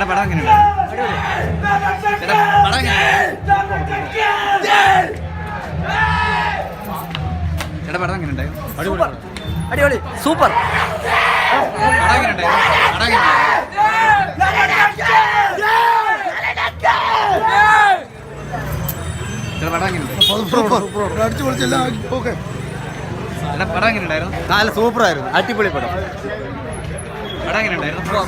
പടം എങ്ങനെയുണ്ട്? പടം ചേട്ടാ പടം എങ്ങനെയുണ്ടായിരുന്നു? അടിപൊളി സൂപ്പർ. പടം എങ്ങനെയുണ്ടായിരുന്നു? പടം പടം എങ്ങനെയുണ്ടായിരുന്നു? നല്ല സൂപ്പറായിരുന്നു, അടിപൊളി പടം. പടം എങ്ങനെയുണ്ടായിരുന്നു? പടം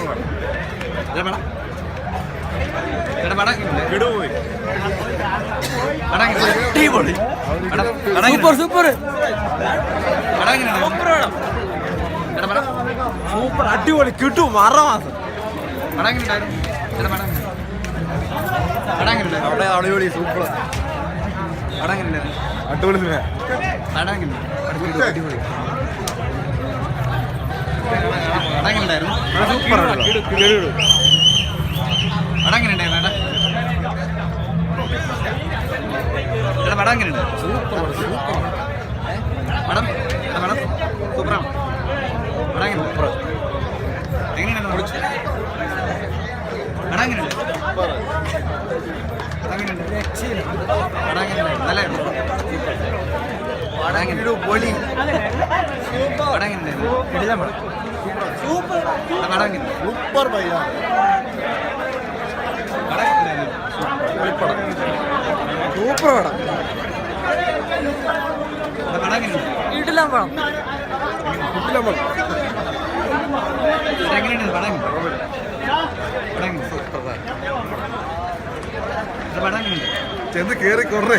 സൂപ്പർ സൂപ്പർ സൂപ്പർ അടിപൊളി കിട്ടും 6 മാസം. അടിപൊളി സൂപ്പർ അടിപൊളി ചെന്ന് കേറി കൊറേ